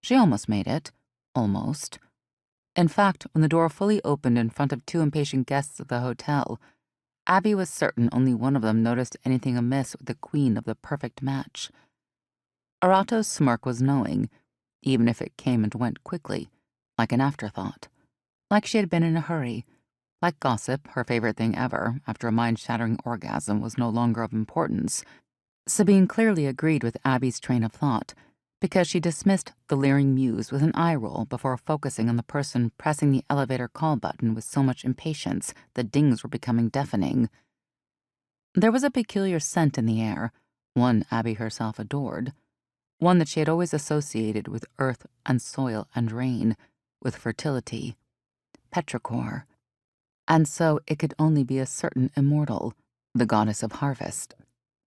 She almost made it. Almost. In fact, when the door fully opened in front of two impatient guests of the hotel, Abby was certain only one of them noticed anything amiss with the queen of the perfect match. Erato's smirk was knowing, even if it came and went quickly, like an afterthought. Like she had been in a hurry. Like gossip, her favorite thing ever, after a mind-shattering orgasm was no longer of importance. Sabine clearly agreed with Abby's train of thought, because she dismissed the leering Muse with an eye roll before focusing on the person pressing the elevator call button with so much impatience the dings were becoming deafening. There was a peculiar scent in the air, one Abby herself adored, one that she had always associated with earth and soil and rain, with fertility, petrichor. And so it could only be a certain immortal, the goddess of harvest.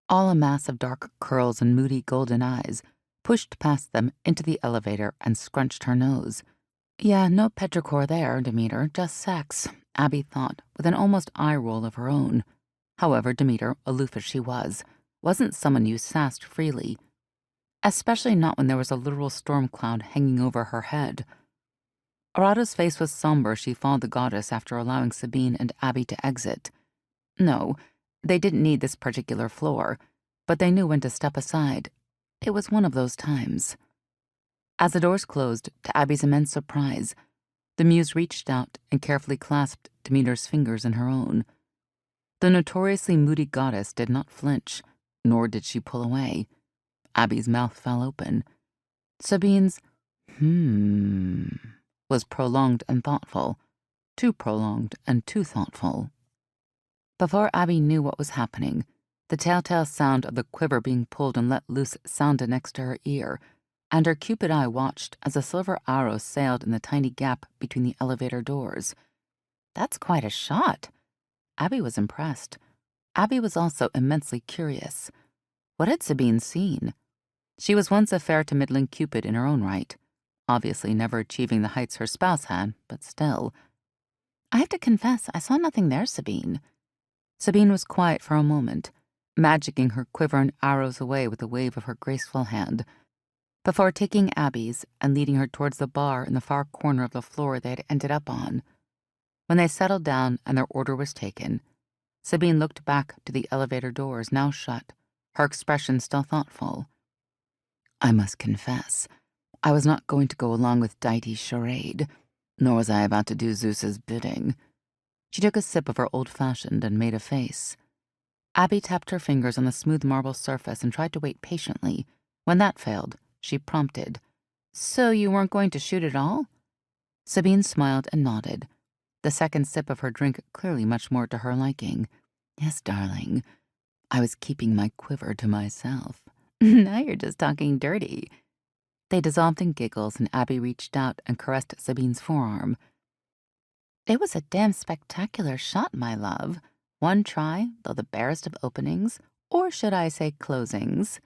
All a mass of dark curls and moody golden eyes, pushed past them into the elevator and scrunched her nose. Yeah, no petrichor there, Demeter, just sex, Abby thought, with an almost eye roll of her own. However, Demeter, aloof as she was, wasn't someone you sassed freely, especially not when there was a literal storm cloud hanging over her head. Erato's face was somber as she followed the goddess after allowing Sabine and Abby to exit. No, they didn't need this particular floor, but they knew when to step aside. It was one of those times. As the doors closed, to Abby's immense surprise, the Muse reached out and carefully clasped Demeter's fingers in her own. The notoriously moody goddess did not flinch, nor did she pull away. Abby's mouth fell open. Sabine's was prolonged and thoughtful, too prolonged and too thoughtful. Before Abby knew what was happening, the telltale sound of the quiver being pulled and let loose sounded next to her ear, and her cupid eye watched as a silver arrow sailed in the tiny gap between the elevator doors. That's quite a shot. Abby was impressed. Abby was also immensely curious. What had Sabine seen? She was once a fair to middling cupid in her own right, obviously never achieving the heights her spouse had, but still. I have to confess, I saw nothing there, Sabine. Sabine was quiet for a moment, magicking her quiver and arrows away with a wave of her graceful hand, before taking Abby's and leading her towards the bar in the far corner of the floor they had ended up on. When they settled down and their order was taken, Sabine looked back to the elevator doors, now shut, her expression still thoughtful. I must confess, I was not going to go along with Deity's charade, nor was I about to do Zeus's bidding. She took a sip of her old-fashioned and made a face. Abby tapped her fingers on the smooth marble surface and tried to wait patiently. When that failed, she prompted, So you weren't going to shoot at all? Sabine smiled and nodded, the second sip of her drink clearly much more to her liking. Yes, darling. I was keeping my quiver to myself. Now you're just talking dirty. They dissolved in giggles, and Abby reached out and caressed Sabine's forearm. It was a damn spectacular shot, my love. One try, though the barest of openings, or should I say closings.